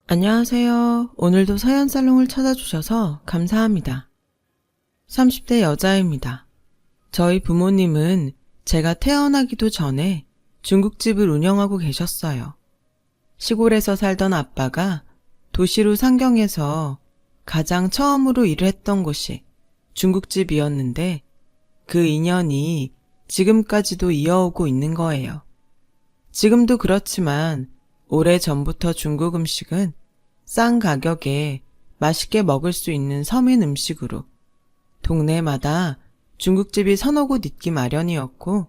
안녕하세요. 오늘도 서연살롱을 찾아주셔서 감사합니다. 30대 여자입니다. 저희 부모님은 제가 태어나기도 전에 중국집을 운영하고 계셨어요. 시골에서 살던 아빠가 도시로 상경해서 가장 처음으로 일을 했던 곳이 중국집이었는데 그 인연이 지금까지도 이어오고 있는 거예요. 지금도 그렇지만 오래전부터 중국 음식은 싼 가격에 맛있게 먹을 수 있는 서민 음식으로 동네마다 중국집이 서너 곳 있기 마련이었고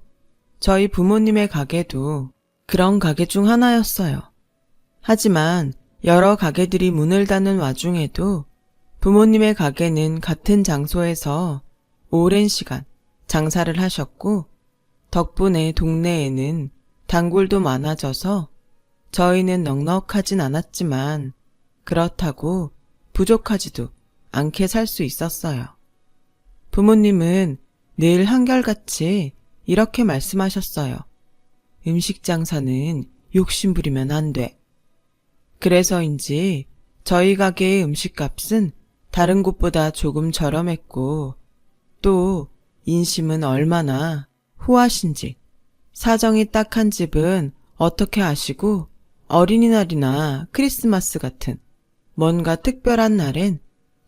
저희 부모님의 가게도 그런 가게 중 하나였어요. 하지만 여러 가게들이 문을 닫는 와중에도 부모님의 가게는 같은 장소에서 오랜 시간 장사를 하셨고 덕분에 동네에는 단골도 많아져서 저희는 넉넉하진 않았지만 그렇다고 부족하지도 않게 살 수 있었어요. 부모님은 늘 한결같이 이렇게 말씀하셨어요. 음식 장사는 욕심부리면 안 돼. 그래서인지 저희 가게의 음식값은 다른 곳보다 조금 저렴했고 또 인심은 얼마나 후하신지 사정이 딱한 집은 어떻게 아시고 어린이날이나 크리스마스 같은 뭔가 특별한 날엔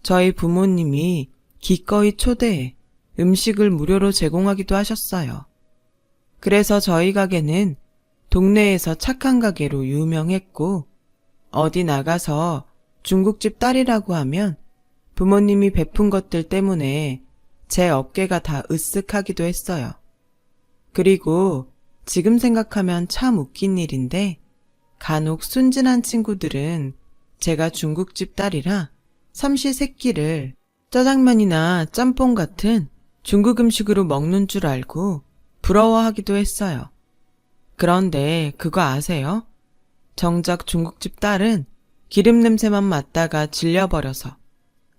저희 부모님이 기꺼이 초대해 음식을 무료로 제공하기도 하셨어요. 그래서 저희 가게는 동네에서 착한 가게로 유명했고 어디 나가서 중국집 딸이라고 하면 부모님이 베푼 것들 때문에 제 어깨가 다 으쓱하기도 했어요. 그리고 지금 생각하면 참 웃긴 일인데 간혹 순진한 친구들은 제가 중국집 딸이라 삼시세끼를 짜장면이나 짬뽕 같은 중국 음식으로 먹는 줄 알고 부러워하기도 했어요. 그런데 그거 아세요? 정작 중국집 딸은 기름 냄새만 맡다가 질려버려서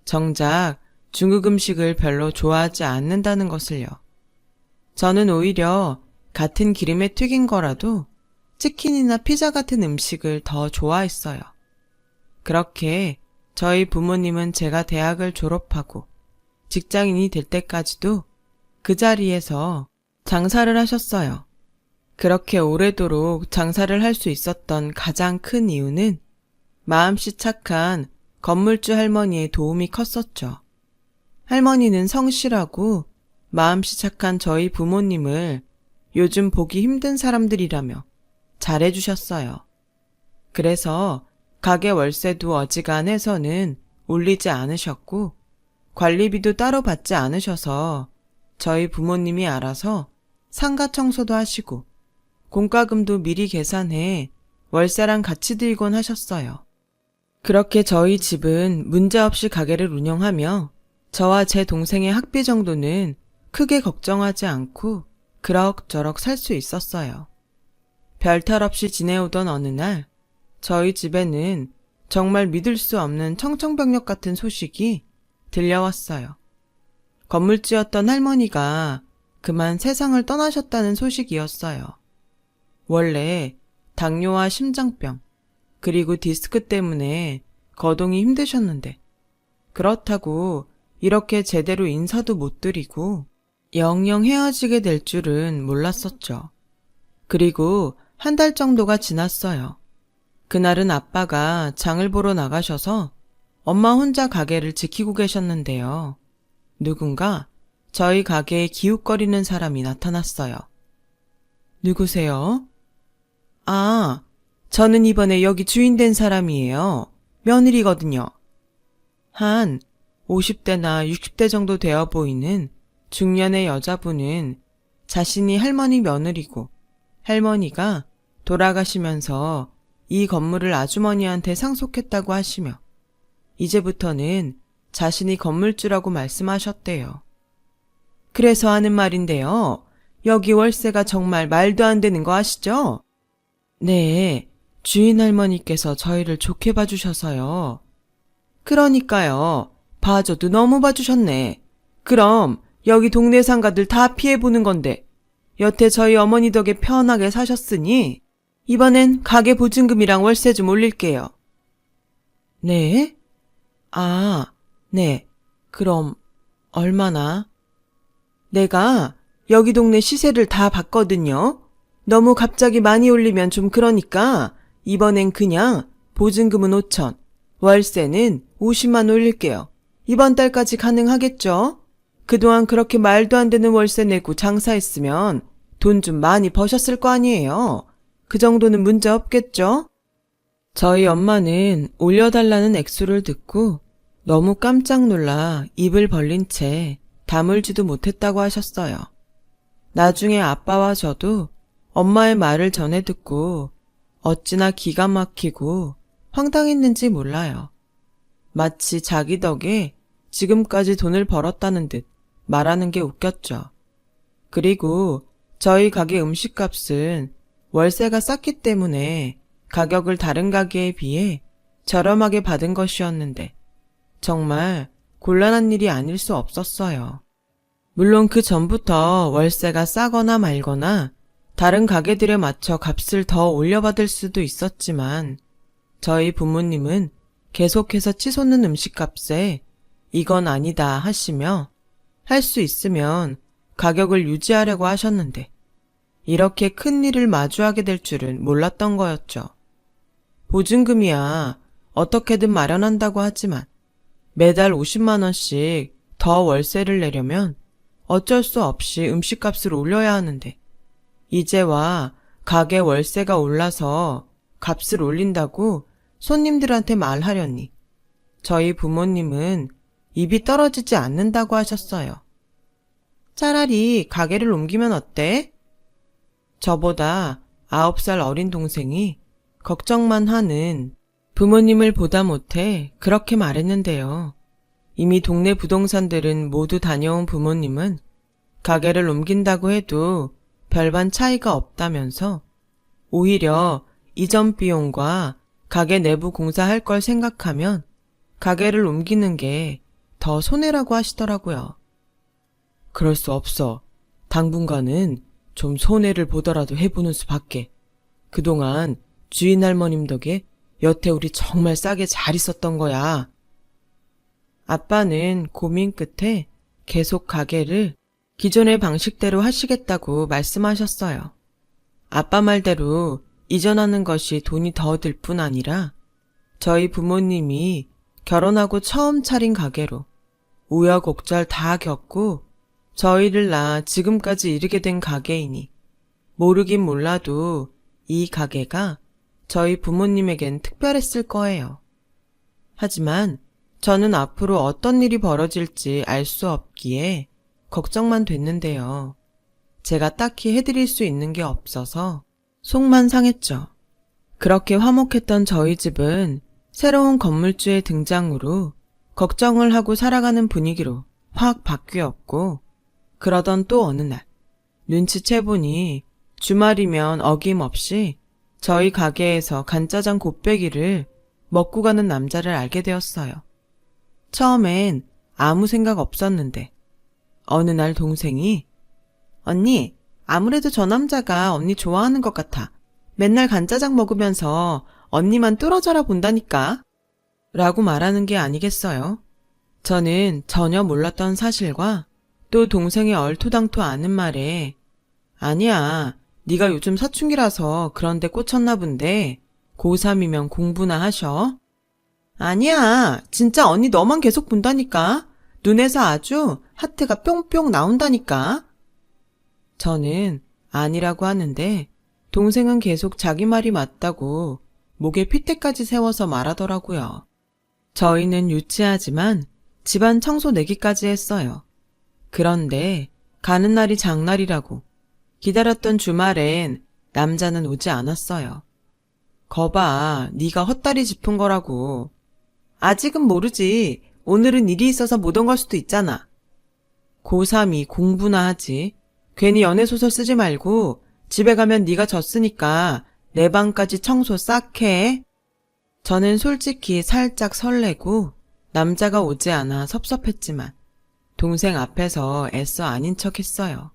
정작 중국 음식을 별로 좋아하지 않는다는 것을요. 저는 오히려 같은 기름에 튀긴 거라도 치킨이나 피자 같은 음식을 더 좋아했어요. 그렇게 저희 부모님은 제가 대학을 졸업하고 직장인이 될 때까지도 그 자리에서 장사를 하셨어요. 그렇게 오래도록 장사를 할 수 있었던 가장 큰 이유는 마음씨 착한 건물주 할머니의 도움이 컸었죠. 할머니는 성실하고 마음씨 착한 저희 부모님을 요즘 보기 힘든 사람들이라며 잘해주셨어요. 그래서 가게 월세도 어지간해서는 올리지 않으셨고 관리비도 따로 받지 않으셔서 저희 부모님이 알아서 상가 청소도 하시고 공과금도 미리 계산해 월세랑 같이 들곤 하셨어요. 그렇게 저희 집은 문제없이 가게를 운영하며 저와 제 동생의 학비 정도는 크게 걱정하지 않고 그럭저럭 살 수 있었어요. 별탈 없이 지내오던 어느 날 저희 집에는 정말 믿을 수 없는 청천벽력 같은 소식이 들려왔어요. 건물주였던 할머니가 그만 세상을 떠나셨다는 소식이었어요. 원래 당뇨와 심장병 그리고 디스크 때문에 거동이 힘드셨는데 그렇다고 이렇게 제대로 인사도 못 드리고 영영 헤어지게 될 줄은 몰랐었죠. 그리고 한 달 정도가 지났어요. 그날은 아빠가 장을 보러 나가셔서 엄마 혼자 가게를 지키고 계셨는데요. 누군가 저희 가게에 기웃거리는 사람이 나타났어요. 누구세요? 아, 저는 이번에 여기 주인 된 사람이에요. 며느리거든요. 한 50대나 60대 정도 되어 보이는 중년의 여자분은 자신이 할머니 며느리고 할머니가 돌아가시면서 이 건물을 아주머니한테 상속했다고 하시며 이제부터는 자신이 건물주라고 말씀하셨대요. 그래서 하는 말인데요. 여기 월세가 정말 말도 안 되는 거 아시죠? 네, 주인 할머니께서 저희를 좋게 봐주셔서요. 그러니까요. 봐줘도 너무 봐주셨네. 그럼 여기 동네 상가들 다 피해보는 건데 여태 저희 어머니 덕에 편하게 사셨으니 이번엔 가게 보증금이랑 월세 좀 올릴게요. 네? 아, 네. 그럼 얼마나? 내가 여기 동네 시세를 다 봤거든요. 너무 갑자기 많이 올리면 좀 그러니까 이번엔 그냥 보증금은 5천, 월세는 50만 올릴게요. 이번 달까지 가능하겠죠? 그동안 그렇게 말도 안 되는 월세 내고 장사했으면 돈 좀 많이 버셨을 거 아니에요. 그 정도는 문제 없겠죠? 저희 엄마는 올려달라는 액수를 듣고 너무 깜짝 놀라 입을 벌린 채 다물지도 못했다고 하셨어요. 나중에 아빠와 저도 엄마의 말을 전해 듣고 어찌나 기가 막히고 황당했는지 몰라요. 마치 자기 덕에 지금까지 돈을 벌었다는 듯 말하는 게 웃겼죠. 그리고 저희 가게 음식값은 월세가 쌌기 때문에 가격을 다른 가게에 비해 저렴하게 받은 것이었는데 정말 곤란한 일이 아닐 수 없었어요. 물론 그 전부터 월세가 싸거나 말거나 다른 가게들에 맞춰 값을 더 올려받을 수도 있었지만 저희 부모님은 계속해서 치솟는 음식값에 이건 아니다 하시며 할 수 있으면 가격을 유지하려고 하셨는데 이렇게 큰 일을 마주하게 될 줄은 몰랐던 거였죠. 보증금이야 어떻게든 마련한다고 하지만 매달 50만 원씩 더 월세를 내려면 어쩔 수 없이 음식값을 올려야 하는데 이제와 가게 월세가 올라서 값을 올린다고 손님들한테 말하려니 저희 부모님은 입이 떨어지지 않는다고 하셨어요. 차라리 가게를 옮기면 어때? 저보다 9살 어린 동생이 걱정만 하는 부모님을 보다 못해 그렇게 말했는데요. 이미 동네 부동산들은 모두 다녀온 부모님은 가게를 옮긴다고 해도 별반 차이가 없다면서 오히려 이전 비용과 가게 내부 공사할 걸 생각하면 가게를 옮기는 게 더 손해라고 하시더라고요. 그럴 수 없어. 당분간은 좀 손해를 보더라도 해보는 수밖에. 그동안 주인 할머님 덕에 여태 우리 정말 싸게 잘 있었던 거야. 아빠는 고민 끝에 계속 가게를 기존의 방식대로 하시겠다고 말씀하셨어요. 아빠 말대로 이전하는 것이 돈이 더 들 뿐 아니라 저희 부모님이 결혼하고 처음 차린 가게로 우여곡절 다 겪고 저희를 낳아 지금까지 이르게 된 가게이니 모르긴 몰라도 이 가게가 저희 부모님에겐 특별했을 거예요. 하지만 저는 앞으로 어떤 일이 벌어질지 알 수 없기에 걱정만 됐는데요. 제가 딱히 해드릴 수 있는 게 없어서 속만 상했죠. 그렇게 화목했던 저희 집은 새로운 건물주의 등장으로 걱정을 하고 살아가는 분위기로 확 바뀌었고 그러던 또 어느 날 눈치채보니 주말이면 어김없이 저희 가게에서 간짜장 곱빼기를 먹고 가는 남자를 알게 되었어요. 처음엔 아무 생각 없었는데 어느 날 동생이 언니, 아무래도 저 남자가 언니 좋아하는 것 같아. 맨날 간짜장 먹으면서 언니만 뚫어져라 본다니까. 라고 말하는 게 아니겠어요? 저는 전혀 몰랐던 사실과 또 동생의 얼토당토 않은 말에 아니야, 네가 요즘 사춘기라서 그런데 꽂혔나 본데 고3이면 공부나 하셔? 아니야, 진짜 언니 너만 계속 본다니까. 눈에서 아주 하트가 뿅뿅 나온다니까. 저는 아니라고 하는데 동생은 계속 자기 말이 맞다고 목에 핏대까지 세워서 말하더라고요. 저희는 유치하지만 집안 청소 내기까지 했어요. 그런데 가는 날이 장날이라고 기다렸던 주말엔 남자는 오지 않았어요. 거봐, 네가 헛다리 짚은 거라고. 아직은 모르지. 오늘은 일이 있어서 못 온 걸 수도 있잖아. 고3이 공부나 하지. 괜히 연애소설 쓰지 말고 집에 가면 네가 졌으니까 내 방까지 청소 싹 해. 저는 솔직히 살짝 설레고 남자가 오지 않아 섭섭했지만 동생 앞에서 애써 아닌 척 했어요.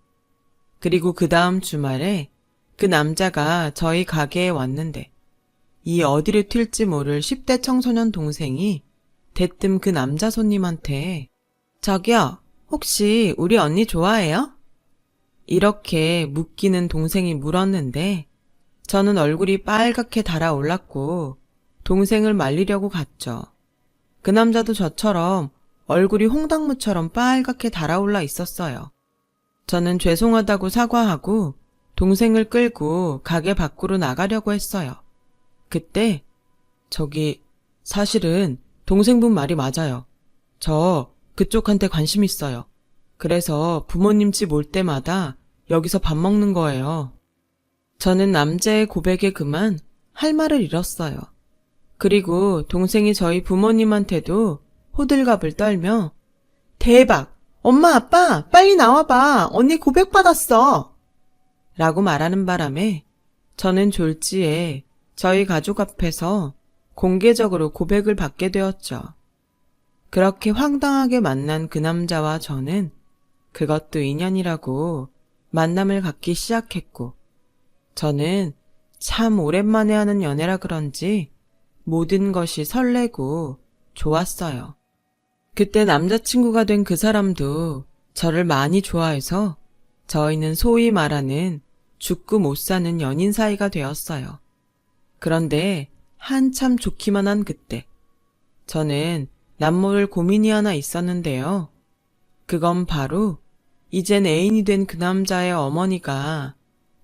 그리고 그 다음 주말에 그 남자가 저희 가게에 왔는데 이 어디를 튈지 모를 10대 청소년 동생이 대뜸 그 남자 손님한테 저기요, 혹시 우리 언니 좋아해요? 이렇게 묻기는 동생이 물었는데 저는 얼굴이 빨갛게 달아올랐고 동생을 말리려고 갔죠. 그 남자도 저처럼 얼굴이 홍당무처럼 빨갛게 달아올라 있었어요. 저는 죄송하다고 사과하고 동생을 끌고 가게 밖으로 나가려고 했어요. 그때 저기 사실은 동생분 말이 맞아요. 저 그쪽한테 관심 있어요. 그래서 부모님 집 올 때마다 여기서 밥 먹는 거예요. 저는 남자의 고백에 그만 할 말을 잃었어요. 그리고 동생이 저희 부모님한테도 호들갑을 떨며 대박! 엄마 아빠 빨리 나와봐! 언니 고백받았어! 라고 말하는 바람에 저는 졸지에 저희 가족 앞에서 공개적으로 고백을 받게 되었죠. 그렇게 황당하게 만난 그 남자와 저는 그것도 인연이라고 만남을 갖기 시작했고 저는 참 오랜만에 하는 연애라 그런지 모든 것이 설레고 좋았어요. 그때 남자친구가 된 그 사람도 저를 많이 좋아해서 저희는 소위 말하는 죽고 못 사는 연인 사이가 되었어요. 그런데 한참 좋기만 한 그때 저는 남모를 고민이 하나 있었는데요. 그건 바로 이젠 애인이 된 그 남자의 어머니가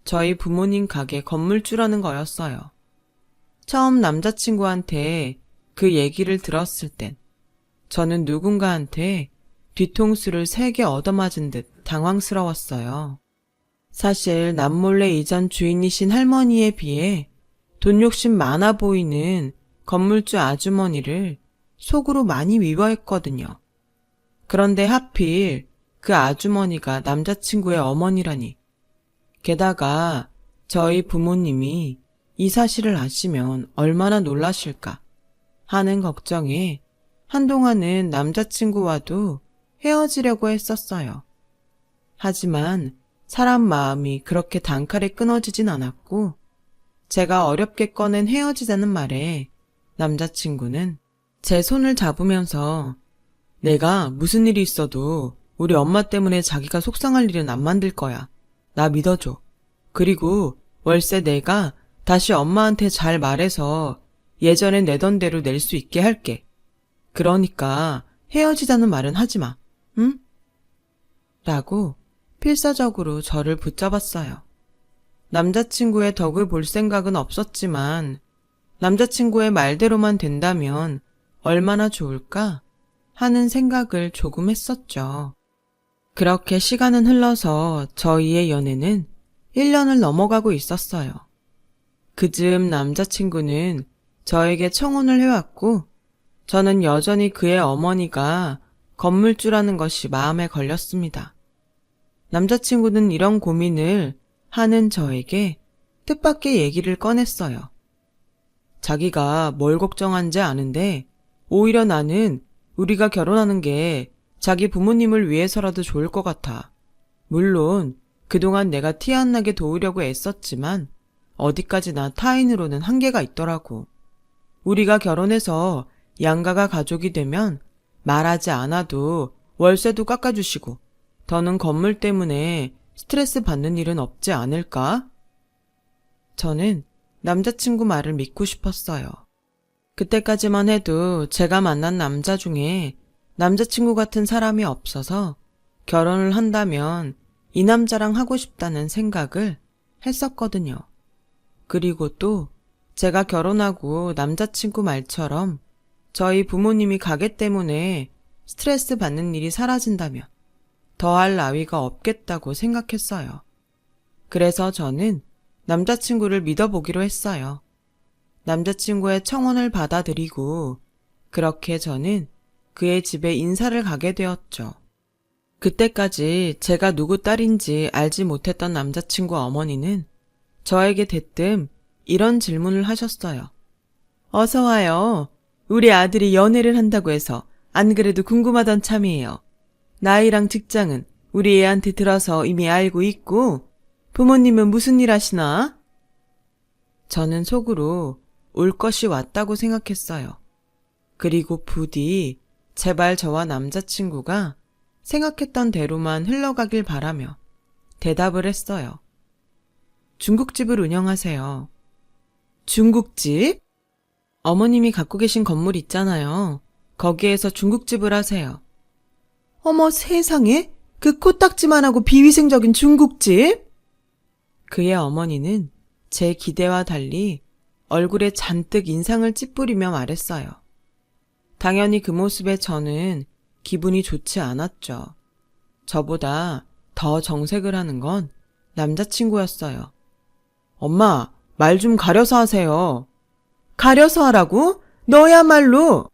저희 부모님 가게 건물주라는 거였어요. 처음 남자친구한테 그 얘기를 들었을 땐 저는 누군가한테 뒤통수를 3개 얻어맞은 듯 당황스러웠어요. 사실 남몰래 이전 주인이신 할머니에 비해 돈 욕심 많아 보이는 건물주 아주머니를 속으로 많이 미워했거든요. 그런데 하필 그 아주머니가 남자친구의 어머니라니. 게다가 저희 부모님이 이 사실을 아시면 얼마나 놀라실까 하는 걱정에 한동안은 남자친구와도 헤어지려고 했었어요. 하지만 사람 마음이 그렇게 단칼에 끊어지진 않았고 제가 어렵게 꺼낸 헤어지자는 말에 남자친구는 제 손을 잡으면서 내가 무슨 일이 있어도 우리 엄마 때문에 자기가 속상할 일은 안 만들 거야. 나 믿어줘. 그리고 월세 내가 다시 엄마한테 잘 말해서 예전에 내던 대로 낼 수 있게 할게. 그러니까 헤어지자는 말은 하지 마. 응? 라고 필사적으로 저를 붙잡았어요. 남자친구의 덕을 볼 생각은 없었지만 남자친구의 말대로만 된다면 얼마나 좋을까 하는 생각을 조금 했었죠. 그렇게 시간은 흘러서 저희의 연애는 1년을 넘어가고 있었어요. 그즈음 남자친구는 저에게 청혼을 해왔고 저는 여전히 그의 어머니가 건물주라는 것이 마음에 걸렸습니다. 남자친구는 이런 고민을 하는 저에게 뜻밖의 얘기를 꺼냈어요. 자기가 뭘 걱정한지 아는데 오히려 나는 우리가 결혼하는 게 자기 부모님을 위해서라도 좋을 것 같아. 물론 그동안 내가 티 안 나게 도우려고 애썼지만 어디까지나 타인으로는 한계가 있더라고. 우리가 결혼해서 양가가 가족이 되면 말하지 않아도 월세도 깎아주시고 더는 건물 때문에 스트레스 받는 일은 없지 않을까? 저는 남자친구 말을 믿고 싶었어요. 그때까지만 해도 제가 만난 남자 중에 남자친구 같은 사람이 없어서 결혼을 한다면 이 남자랑 하고 싶다는 생각을 했었거든요. 그리고 또 제가 결혼하고 남자친구 말처럼 저희 부모님이 가게 때문에 스트레스 받는 일이 사라진다면 더할 나위가 없겠다고 생각했어요. 그래서 저는 남자친구를 믿어보기로 했어요. 남자친구의 청혼을 받아들이고 그렇게 저는 그의 집에 인사를 가게 되었죠. 그때까지 제가 누구 딸인지 알지 못했던 남자친구 어머니는 저에게 대뜸 이런 질문을 하셨어요. 어서 와요. 우리 아들이 연애를 한다고 해서 안 그래도 궁금하던 참이에요. 나이랑 직장은 우리 애한테 들어서 이미 알고 있고 부모님은 무슨 일 하시나? 저는 속으로 올 것이 왔다고 생각했어요. 그리고 부디 제발 저와 남자친구가 생각했던 대로만 흘러가길 바라며 대답을 했어요. 중국집을 운영하세요. 중국집? 어머님이 갖고 계신 건물 있잖아요. 거기에서 중국집을 하세요. 어머 세상에? 그 코딱지만하고 비위생적인 중국집? 그의 어머니는 제 기대와 달리 얼굴에 잔뜩 인상을 찌푸리며 말했어요. 당연히 그 모습에 저는 기분이 좋지 않았죠. 저보다 더 정색을 하는 건 남자친구였어요. 엄마, 말 좀 가려서 하세요. 가려서 하라고? 너야말로!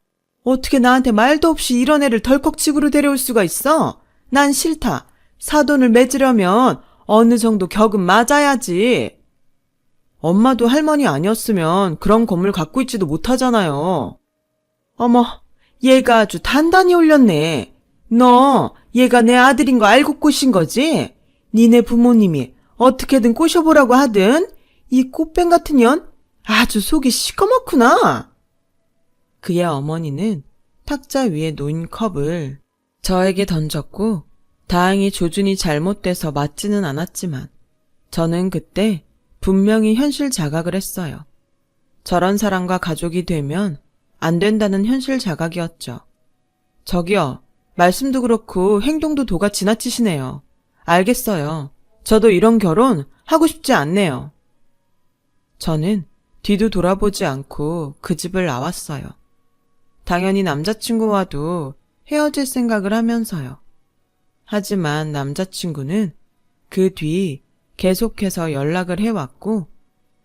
어떻게 나한테 말도 없이 이런 애를 덜컥집으로 데려올 수가 있어? 난 싫다. 사돈을 맺으려면 어느 정도 격은 맞아야지. 엄마도 할머니 아니었으면 그런 건물 갖고 있지도 못하잖아요. 어머, 얘가 아주 단단히 올렸네. 너 얘가 내 아들인 거 알고 꼬신 거지? 니네 부모님이 어떻게든 꼬셔보라고 하든 이 꽃뱀 같은 년 아주 속이 시커멓구나. 그의 어머니는 탁자 위에 놓인 컵을 저에게 던졌고 다행히 조준이 잘못돼서 맞지는 않았지만 저는 그때 분명히 현실 자각을 했어요. 저런 사람과 가족이 되면 안 된다는 현실 자각이었죠. 저기요, 말씀도 그렇고 행동도 도가 지나치시네요. 알겠어요. 저도 이런 결혼 하고 싶지 않네요. 저는 뒤도 돌아보지 않고 그 집을 나왔어요. 당연히 남자친구와도 헤어질 생각을 하면서요. 하지만 남자친구는 그 뒤 계속해서 연락을 해왔고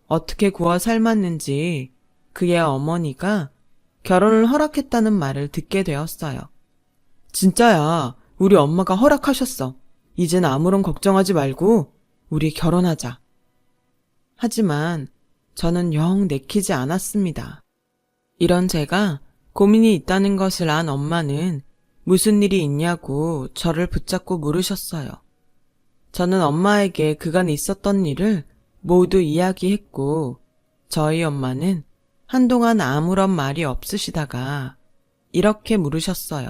어떻게 구워 삶았는지 그의 어머니가 결혼을 허락했다는 말을 듣게 되었어요. 진짜야, 우리 엄마가 허락하셨어. 이젠 아무런 걱정하지 말고 우리 결혼하자. 하지만 저는 영 내키지 않았습니다. 이런 제가 고민이 있다는 것을 안 엄마는 무슨 일이 있냐고 저를 붙잡고 물으셨어요. 저는 엄마에게 그간 있었던 일을 모두 이야기했고 저희 엄마는 한동안 아무런 말이 없으시다가 이렇게 물으셨어요.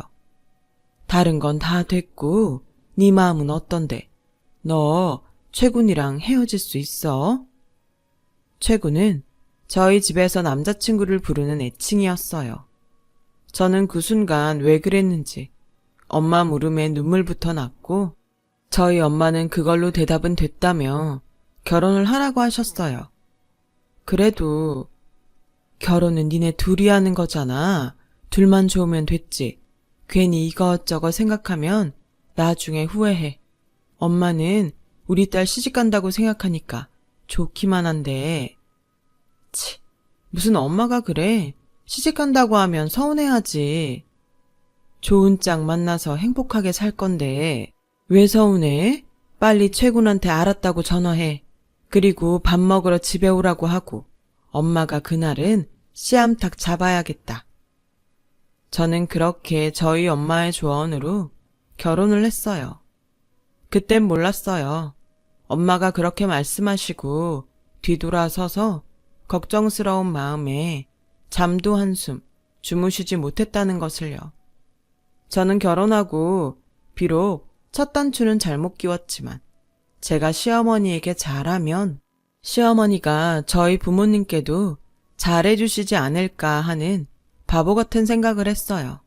다른 건 다 됐고 네 마음은 어떤데? 너 최군이랑 헤어질 수 있어? 최군은 저희 집에서 남자친구를 부르는 애칭이었어요. 저는 그 순간 왜 그랬는지 엄마 물음에 눈물부터 났고 저희 엄마는 그걸로 대답은 됐다며 결혼을 하라고 하셨어요. 그래도 결혼은 니네 둘이 하는 거잖아. 둘만 좋으면 됐지. 괜히 이것저것 생각하면 나중에 후회해. 엄마는 우리 딸 시집간다고 생각하니까 좋기만 한데. 치, 무슨 엄마가 그래. 시집간다고 하면 서운해하지. 좋은 짝 만나서 행복하게 살 건데 왜 서운해? 빨리 최군한테 알았다고 전화해. 그리고 밥 먹으러 집에 오라고 하고 엄마가 그날은 씨암탉 잡아야겠다. 저는 그렇게 저희 엄마의 조언으로 결혼을 했어요. 그땐 몰랐어요. 엄마가 그렇게 말씀하시고 뒤돌아서서 걱정스러운 마음에 잠도 한숨 주무시지 못했다는 것을요. 저는 결혼하고 비록 첫 단추는 잘못 끼웠지만 제가 시어머니에게 잘하면 시어머니가 저희 부모님께도 잘해주시지 않을까 하는 바보 같은 생각을 했어요.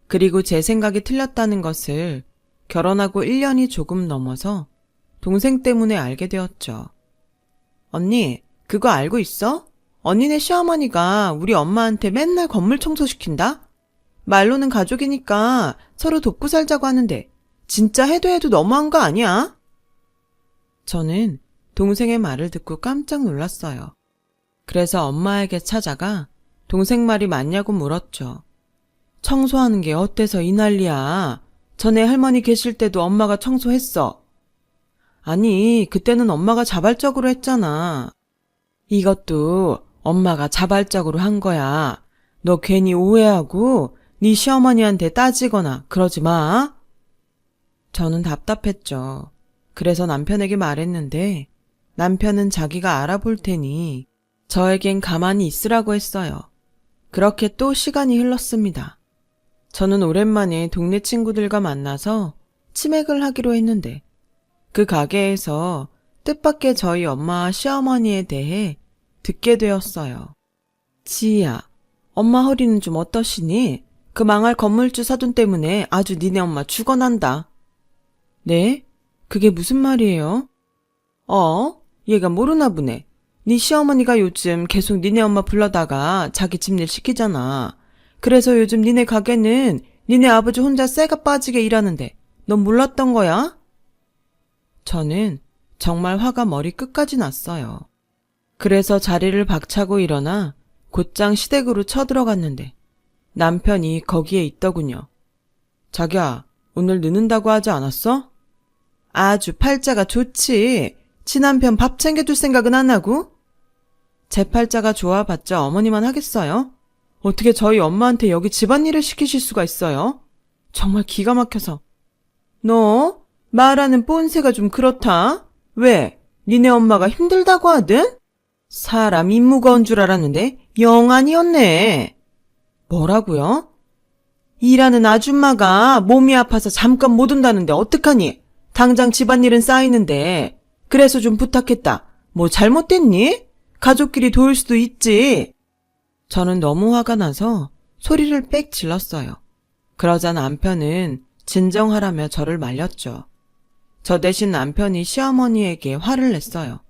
그리고 제 생각이 틀렸다는 것을 결혼하고 1년이 조금 넘어서 동생 때문에 알게 되었죠. 언니, 그거 알고 있어? 언니네 시어머니가 우리 엄마한테 맨날 건물 청소시킨다? 말로는 가족이니까 서로 돕고 살자고 하는데 진짜 해도 너무한 거 아니야? 저는 동생의 말을 듣고 깜짝 놀랐어요. 그래서 엄마에게 찾아가 동생 말이 맞냐고 물었죠. 청소하는 게 어때서 이 난리야? 전에 할머니 계실 때도 엄마가 청소했어. 아니, 그때는 엄마가 자발적으로 했잖아. 이것도 엄마가 자발적으로 한 거야. 너 괜히 오해하고 네 시어머니한테 따지거나 그러지 마. 저는 답답했죠. 그래서 남편에게 말했는데 남편은 자기가 알아볼 테니 저에겐 가만히 있으라고 했어요. 그렇게 또 시간이 흘렀습니다. 저는 오랜만에 동네 친구들과 만나서 치맥을 하기로 했는데 그 가게에서 뜻밖의 저희 엄마와 시어머니에 대해 듣게 되었어요. 지희야, 엄마 허리는 좀 어떠시니? 그 망할 건물주 사돈 때문에 아주 니네 엄마 죽어난다. 네? 그게 무슨 말이에요? 얘가 모르나 보네. 네 시어머니가 요즘 계속 니네 엄마 불러다가 자기 집일 시키잖아. 그래서 요즘 니네 가게는 니네 아버지 혼자 쇠가 빠지게 일하는데 넌 몰랐던 거야? 저는 정말 화가 머리 끝까지 났어요. 그래서 자리를 박차고 일어나 곧장 시댁으로 쳐들어갔는데 남편이 거기에 있더군요. 자기야, 오늘 늦는다고 하지 않았어? 아주 팔자가 좋지. 친남편 밥 챙겨줄 생각은 안 하고? 제 팔자가 좋아봤자 어머니만 하겠어요? 어떻게 저희 엄마한테 여기 집안일을 시키실 수가 있어요? 정말 기가 막혀서. 너 말하는 뽐새가 좀 그렇다. 왜? 니네 엄마가 힘들다고 하든? 사람 입 무거운 줄 알았는데 영 아니었네. 뭐라고요? 일하는 아줌마가 몸이 아파서 잠깐 못 온다는데 어떡하니? 당장 집안일은 쌓이는데. 그래서 좀 부탁했다. 뭐 잘못됐니? 가족끼리 도울 수도 있지. 저는 너무 화가 나서 소리를 빽 질렀어요. 그러자 남편은 진정하라며 저를 말렸죠. 저 대신 남편이 시어머니에게 화를 냈어요.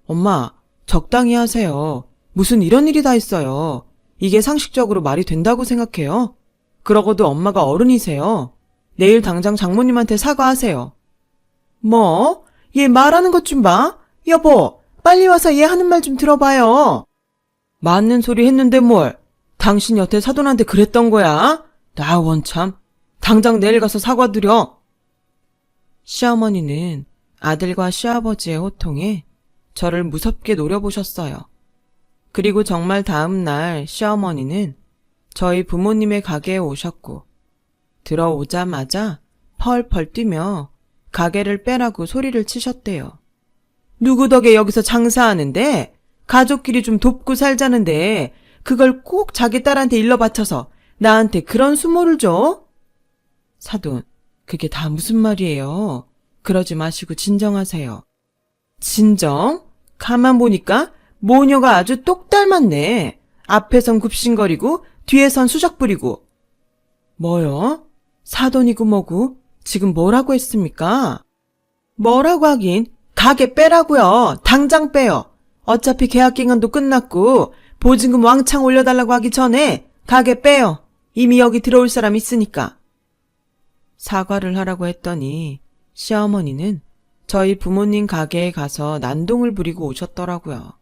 엄마, 적당히 하세요. 무슨 이런 일이 다 있어요. 이게 상식적으로 말이 된다고 생각해요? 그러고도 엄마가 어른이세요. 내일 당장 장모님한테 사과하세요. 뭐? 얘 말하는 것 좀 봐. 여보, 빨리 와서 얘 하는 말 좀 들어봐요. 맞는 소리 했는데 뭘. 당신 여태 사돈한테 그랬던 거야? 나 원참. 당장 내일 가서 사과드려. 시어머니는 아들과 시아버지의 호통에 저를 무섭게 노려보셨어요. 그리고 정말 다음 날 시어머니는 저희 부모님의 가게에 오셨고 들어오자마자 펄펄 뛰며 가게를 빼라고 소리를 치셨대요. 누구 덕에 여기서 장사하는데? 가족끼리 좀 돕고 살자는데 그걸 꼭 자기 딸한테 일러 바쳐서 나한테 그런 수모를 줘? 사돈, 그게 다 무슨 말이에요? 그러지 마시고 진정하세요. 진정? 가만 보니까 모녀가 아주 똑 닮았네. 앞에선 굽신거리고 뒤에선 수작 부리고. 뭐요? 사돈이고 뭐고 지금 뭐라고 했습니까? 뭐라고 하긴 가게 빼라고요. 당장 빼요. 어차피 계약 기간도 끝났고 보증금 왕창 올려달라고 하기 전에 가게 빼요. 이미 여기 들어올 사람 있으니까. 사과를 하라고 했더니 시어머니는 저희 부모님 가게에 가서 난동을 부리고 오셨더라고요.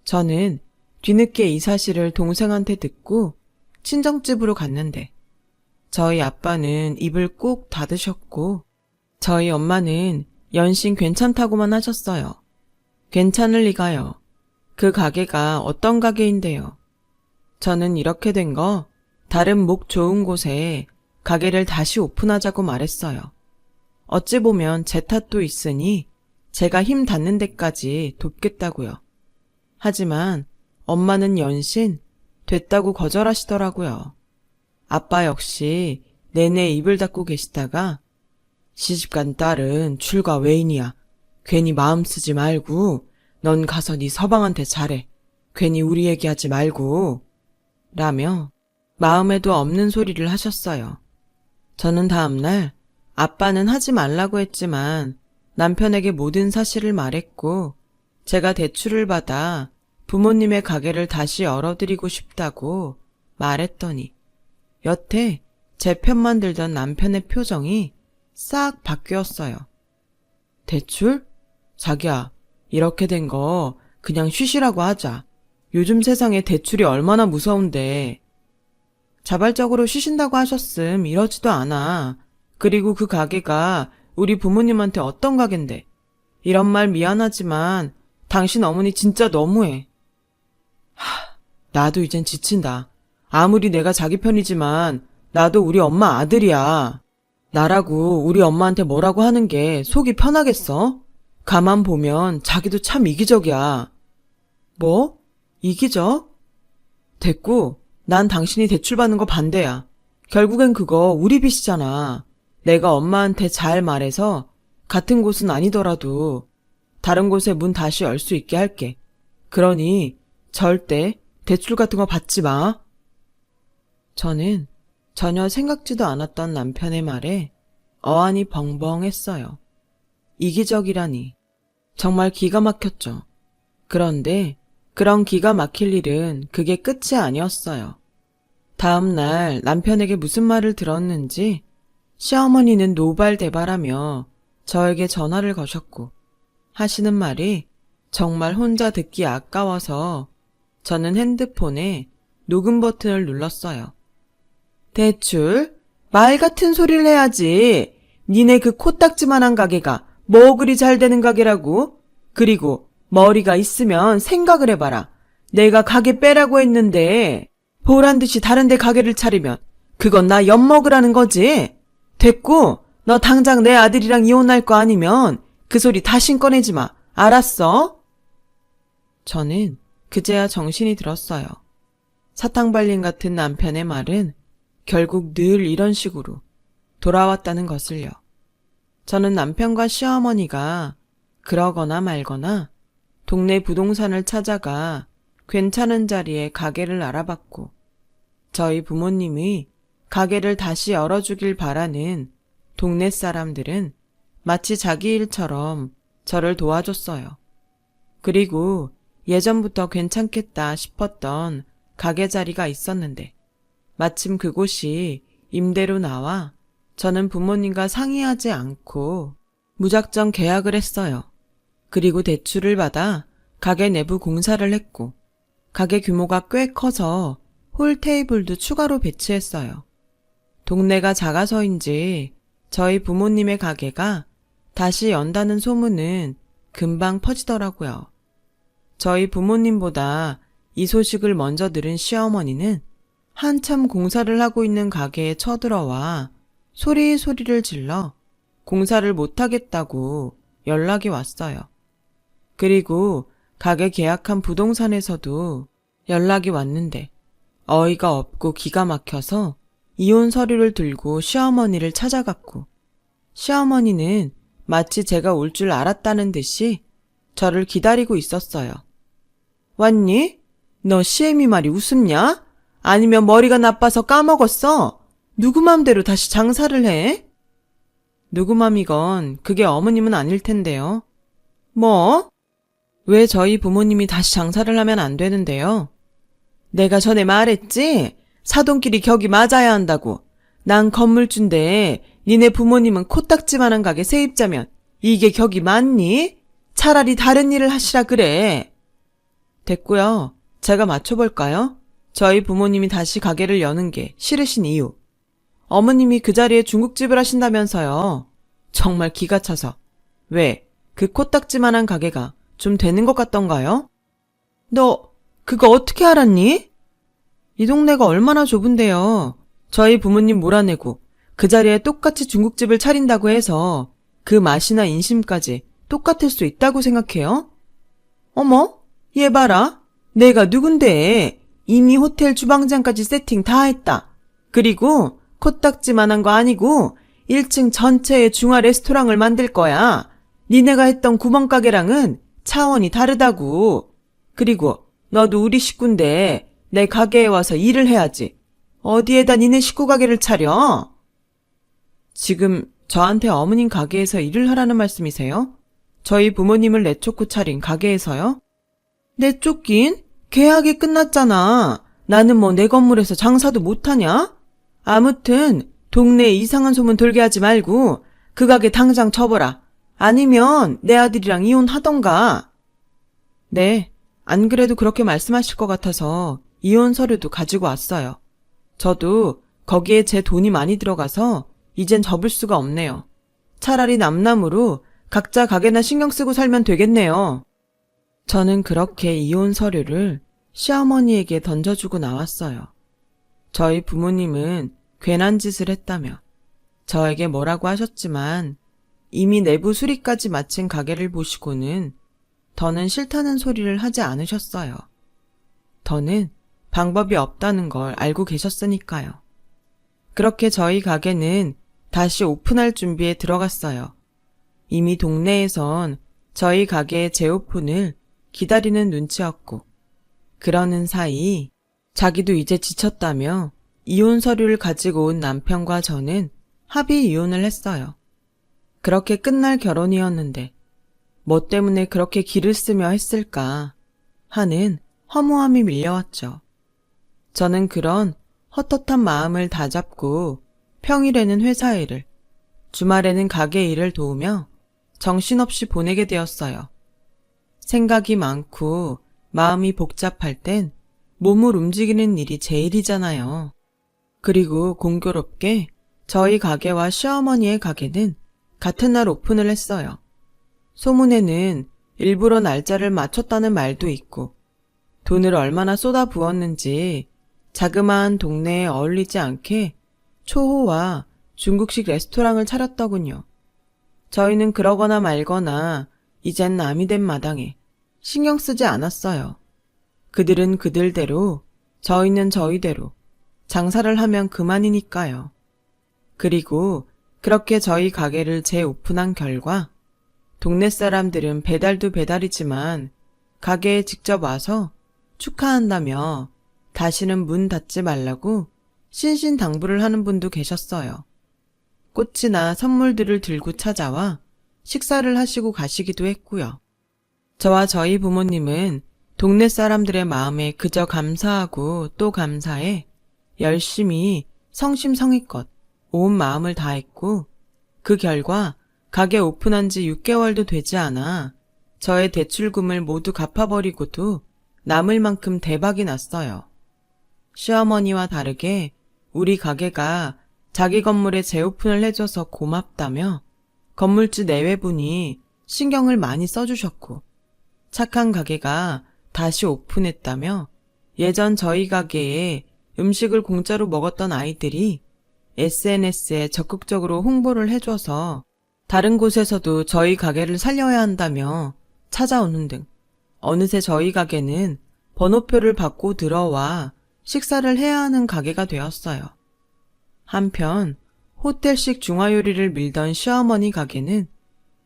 저는 뒤늦게 이 사실을 동생한테 듣고 친정집으로 갔는데 저희 아빠는 입을 꾹 닫으셨고 저희 엄마는 연신 괜찮다고만 하셨어요. 괜찮을 리가요. 그 가게가 어떤 가게인데요. 저는 이렇게 된 거 다른 목 좋은 곳에 가게를 다시 오픈하자고 말했어요. 어찌 보면 제 탓도 있으니 제가 힘 닿는 데까지 돕겠다고요. 하지만 엄마는 연신 됐다고 거절하시더라고요. 아빠 역시 내내 입을 닫고 계시다가 시집간 딸은 출가 외인이야. 괜히 마음 쓰지 말고 넌 가서 네 서방한테 잘해. 괜히 우리 얘기하지 말고 라며 마음에도 없는 소리를 하셨어요. 저는 다음날 아빠는 하지 말라고 했지만 남편에게 모든 사실을 말했고 제가 대출을 받아 부모님의 가게를 다시 열어드리고 싶다고 말했더니 여태 제 편만 들던 남편의 표정이 싹 바뀌었어요. 대출? 자기야, 이렇게 된 거 그냥 쉬시라고 하자. 요즘 세상에 대출이 얼마나 무서운데. 자발적으로 쉬신다고 하셨음 이러지도 않아. 그리고 그 가게가 우리 부모님한테 어떤 가게인데. 이런 말 미안하지만 당신 어머니 진짜 너무해. 나도 이젠 지친다. 아무리 내가 자기 편이지만 나도 우리 엄마 아들이야. 나라고 우리 엄마한테 뭐라고 하는 게 속이 편하겠어? 가만 보면 자기도 참 이기적이야. 뭐? 이기적? 됐고, 난 당신이 대출받는 거 반대야. 결국엔 그거 우리 빚이잖아. 내가 엄마한테 잘 말해서 같은 곳은 아니더라도 다른 곳에 문 다시 열 수 있게 할게. 그러니 절대 대출 같은 거 받지 마. 저는 전혀 생각지도 않았던 남편의 말에 어안이 벙벙했어요. 이기적이라니. 정말 기가 막혔죠. 그런데 그런 기가 막힐 일은 그게 끝이 아니었어요. 다음 날 남편에게 무슨 말을 들었는지 시어머니는 노발대발하며 저에게 전화를 거셨고 하시는 말이 정말 혼자 듣기 아까워서 저는 핸드폰에 녹음 버튼을 눌렀어요. 대출? 말 같은 소리를 해야지. 니네 그 코딱지만한 가게가 뭐 그리 잘 되는 가게라고? 그리고 머리가 있으면 생각을 해봐라. 내가 가게 빼라고 했는데 보란 듯이 다른 데 가게를 차리면 그건 나 엿먹으라는 거지. 됐고, 너 당장 내 아들이랑 이혼할 거 아니면 그 소리 다신 꺼내지 마. 알았어? 저는 그제야 정신이 들었어요. 사탕발린 같은 남편의 말은 결국 늘 이런 식으로 돌아왔다는 것을요. 저는 남편과 시어머니가 그러거나 말거나 동네 부동산을 찾아가 괜찮은 자리에 가게를 알아봤고 저희 부모님이 가게를 다시 열어주길 바라는 동네 사람들은 마치 자기 일처럼 저를 도와줬어요. 그리고 예전부터 괜찮겠다 싶었던 가게 자리가 있었는데 마침 그곳이 임대로 나와 저는 부모님과 상의하지 않고 무작정 계약을 했어요. 그리고 대출을 받아 가게 내부 공사를 했고 가게 규모가 꽤 커서 홀 테이블도 추가로 배치했어요. 동네가 작아서인지 저희 부모님의 가게가 다시 연다는 소문은 금방 퍼지더라고요. 저희 부모님보다 이 소식을 먼저 들은 시어머니는 한참 공사를 하고 있는 가게에 쳐들어와 소리를 질러 공사를 못하겠다고 연락이 왔어요. 그리고 가게 계약한 부동산에서도 연락이 왔는데 어이가 없고 기가 막혀서 이혼 서류를 들고 시어머니를 찾아갔고 시어머니는 마치 제가 올 줄 알았다는 듯이 저를 기다리고 있었어요. 왔니? 너 시애미 말이 우습냐? 아니면 머리가 나빠서 까먹었어? 누구 맘대로 다시 장사를 해? 누구 맘이건 그게 어머님은 아닐 텐데요. 뭐? 왜 저희 부모님이 다시 장사를 하면 안 되는데요? 내가 전에 말했지? 사돈끼리 격이 맞아야 한다고. 난 건물주인데 니네 부모님은 코딱지만한 가게 세입자면 이게 격이 맞니? 차라리 다른 일을 하시라 그래. 됐고요. 제가 맞춰볼까요? 저희 부모님이 다시 가게를 여는 게 싫으신 이유. 어머님이 그 자리에 중국집을 하신다면서요. 정말 기가 차서. 왜? 그 코딱지만한 가게가 좀 되는 것 같던가요? 너 그거 어떻게 알았니? 이 동네가 얼마나 좁은데요. 저희 부모님 몰아내고 그 자리에 똑같이 중국집을 차린다고 해서 그 맛이나 인심까지 똑같을 수 있다고 생각해요? 어머, 얘 봐라. 내가 누군데 이미 호텔 주방장까지 세팅 다 했다. 그리고 코딱지만한 거 아니고 1층 전체에 중화 레스토랑을 만들 거야. 니네가 했던 구멍가게랑은 차원이 다르다고. 그리고 너도 우리 식구인데 내 가게에 와서 일을 해야지. 어디에다 니네 식구 가게를 차려? 지금 저한테 어머님 가게에서 일을 하라는 말씀이세요? 저희 부모님을 내쫓고 차린 가게에서요? 내쫓긴? 계약이 끝났잖아. 나는 뭐 내 건물에서 장사도 못하냐? 아무튼 동네에 이상한 소문 돌게 하지 말고 그 가게 당장 접어라. 아니면 내 아들이랑 이혼하던가. 네, 안 그래도 그렇게 말씀하실 것 같아서 이혼 서류도 가지고 왔어요. 저도 거기에 제 돈이 많이 들어가서 이젠 접을 수가 없네요. 차라리 남남으로 각자 가게나 신경 쓰고 살면 되겠네요. 저는 그렇게 이혼 서류를 시어머니에게 던져주고 나왔어요. 저희 부모님은 괜한 짓을 했다며 저에게 뭐라고 하셨지만 이미 내부 수리까지 마친 가게를 보시고는 더는 싫다는 소리를 하지 않으셨어요. 더는 방법이 없다는 걸 알고 계셨으니까요. 그렇게 저희 가게는 다시 오픈할 준비에 들어갔어요. 이미 동네에선 저희 가게의 재오픈을 기다리는 눈치였고, 그러는 사이 자기도 이제 지쳤다며 이혼 서류를 가지고 온 남편과 저는 합의 이혼을 했어요. 그렇게 끝날 결혼이었는데 뭐 때문에 그렇게 기를 쓰며 했을까 하는 허무함이 밀려왔죠. 저는 그런 헛헛한 마음을 다잡고 평일에는 회사 일을, 주말에는 가게 일을 도우며 정신없이 보내게 되었어요. 생각이 많고 마음이 복잡할 땐 몸을 움직이는 일이 제일이잖아요. 그리고 공교롭게 저희 가게와 시어머니의 가게는 같은 날 오픈을 했어요. 소문에는 일부러 날짜를 맞췄다는 말도 있고, 돈을 얼마나 쏟아부었는지 자그마한 동네에 어울리지 않게 초호와 중국식 레스토랑을 차렸더군요. 저희는 그러거나 말거나 이젠 남이 된 마당에 신경 쓰지 않았어요. 그들은 그들대로, 저희는 저희대로 장사를 하면 그만이니까요. 그리고 그렇게 저희 가게를 재오픈한 결과 동네 사람들은 배달도 배달이지만 가게에 직접 와서 축하한다며 다시는 문 닫지 말라고 신신당부를 하는 분도 계셨어요. 꽃이나 선물들을 들고 찾아와 식사를 하시고 가시기도 했고요. 저와 저희 부모님은 동네 사람들의 마음에 그저 감사하고 또 감사해 열심히 성심성의껏 온 마음을 다했고, 그 결과 가게 오픈한 지 6개월도 되지 않아 저의 대출금을 모두 갚아버리고도 남을 만큼 대박이 났어요. 시어머니와 다르게 우리 가게가 자기 건물에 재오픈을 해줘서 고맙다며 건물주 내외분이 신경을 많이 써주셨고, 착한 가게가 다시 오픈했다며 예전 저희 가게에 음식을 공짜로 먹었던 아이들이 SNS에 적극적으로 홍보를 해줘서 다른 곳에서도 저희 가게를 살려야 한다며 찾아오는 등 어느새 저희 가게는 번호표를 받고 들어와 식사를 해야 하는 가게가 되었어요. 한편 호텔식 중화요리를 밀던 시어머니 가게는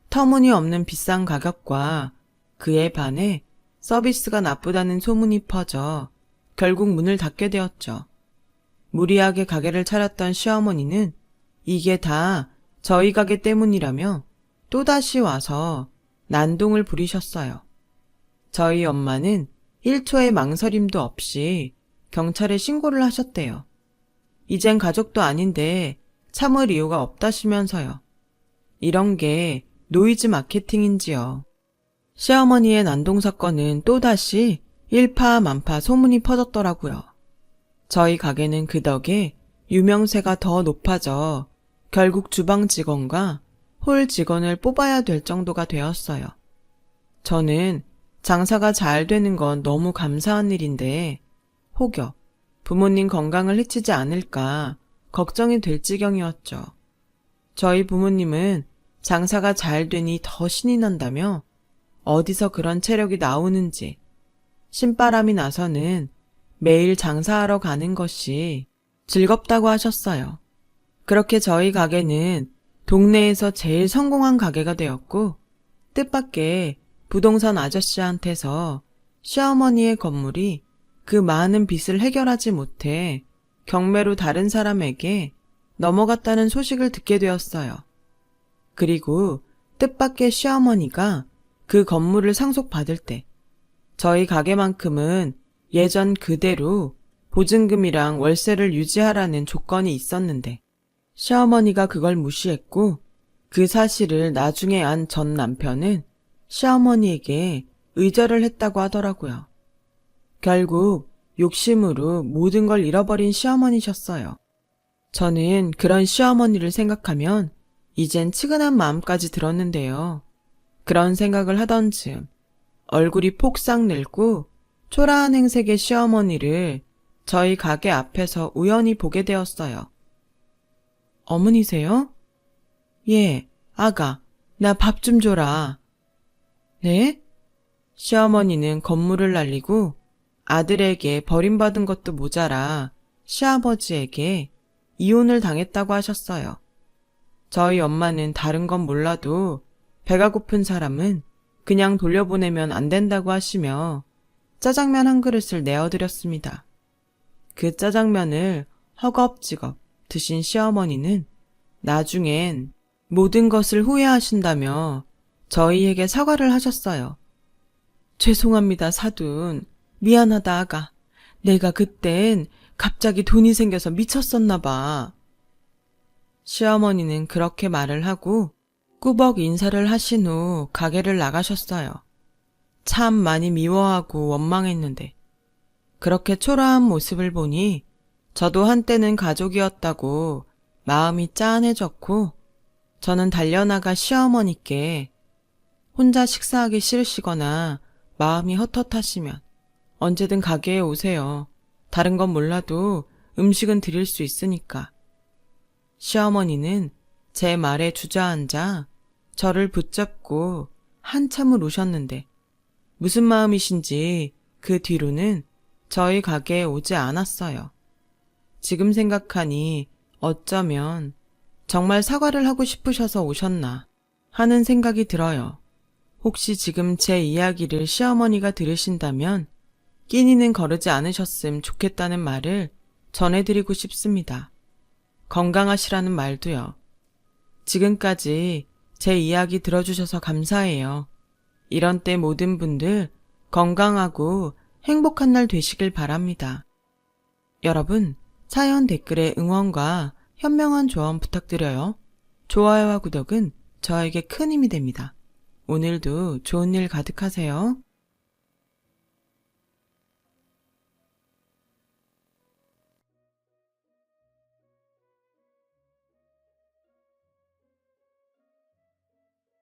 터무니없는 비싼 가격과 그에 반해 서비스가 나쁘다는 소문이 퍼져 결국 문을 닫게 되었죠. 무리하게 가게를 차렸던 시어머니는 이게 다 저희 가게 때문이라며 또다시 와서 난동을 부리셨어요. 저희 엄마는 1초의 망설임도 없이 경찰에 신고를 하셨대요. 이젠 가족도 아닌데 참을 이유가 없다시면서요. 이런 게 노이즈 마케팅인지요. 시어머니의 난동 사건은 또다시 일파만파 소문이 퍼졌더라고요. 저희 가게는 그 덕에 유명세가 더 높아져 결국 주방 직원과 홀 직원을 뽑아야 될 정도가 되었어요. 저는 장사가 잘 되는 건 너무 감사한 일인데 혹여 부모님 건강을 해치지 않을까 걱정이 될 지경이었죠. 저희 부모님은 장사가 잘 되니 더 신이 난다며 어디서 그런 체력이 나오는지 신바람이 나서는 매일 장사하러 가는 것이 즐겁다고 하셨어요. 그렇게 저희 가게는 동네에서 제일 성공한 가게가 되었고, 뜻밖의 부동산 아저씨한테서 시어머니의 건물이 그 많은 빚을 해결하지 못해 경매로 다른 사람에게 넘어갔다는 소식을 듣게 되었어요. 그리고 뜻밖의 시어머니가 그 건물을 상속받을 때 저희 가게만큼은 예전 그대로 보증금이랑 월세를 유지하라는 조건이 있었는데 시어머니가 그걸 무시했고 그 사실을 나중에 안 전 남편은 시어머니에게 의절을 했다고 하더라고요. 결국 욕심으로 모든 걸 잃어버린 시어머니셨어요. 저는 그런 시어머니를 생각하면 이젠 측은한 마음까지 들었는데요. 그런 생각을 하던 즈음 얼굴이 폭삭 늙고 초라한 행색의 시어머니를 저희 가게 앞에서 우연히 보게 되었어요. 어머니세요? 예, 아가, 나 밥 좀 줘라. 네? 시어머니는 건물을 날리고 아들에게 버림받은 것도 모자라 시아버지에게 이혼을 당했다고 하셨어요. 저희 엄마는 다른 건 몰라도 배가 고픈 사람은 그냥 돌려보내면 안 된다고 하시며 짜장면 한 그릇을 내어드렸습니다. 그 짜장면을 허겁지겁 드신 시어머니는 나중엔 모든 것을 후회하신다며 저희에게 사과를 하셨어요. 죄송합니다, 사돈. 미안하다, 아가. 내가 그땐 갑자기 돈이 생겨서 미쳤었나 봐. 시어머니는 그렇게 말을 하고 꾸벅 인사를 하신 후 가게를 나가셨어요. 참 많이 미워하고 원망했는데 그렇게 초라한 모습을 보니 저도 한때는 가족이었다고 마음이 짠해졌고 저는 달려나가 시어머니께 혼자 식사하기 싫으시거나 마음이 헛헛하시면 언제든 가게에 오세요. 다른 건 몰라도 음식은 드릴 수 있으니까. 시어머니는 제 말에 주저앉아 저를 붙잡고 한참을 우셨는데 무슨 마음이신지 그 뒤로는 저희 가게에 오지 않았어요. 지금 생각하니 어쩌면 정말 사과를 하고 싶으셔서 오셨나 하는 생각이 들어요. 혹시 지금 제 이야기를 시어머니가 들으신다면 끼니는 거르지 않으셨음 좋겠다는 말을 전해드리고 싶습니다. 건강하시라는 말도요. 지금까지 제 이야기 들어주셔서 감사해요. 이런 때 모든 분들 건강하고 행복한 날 되시길 바랍니다. 여러분, 사연 댓글에 응원과 현명한 조언 부탁드려요. 좋아요와 구독은 저에게 큰 힘이 됩니다. 오늘도 좋은 일 가득하세요.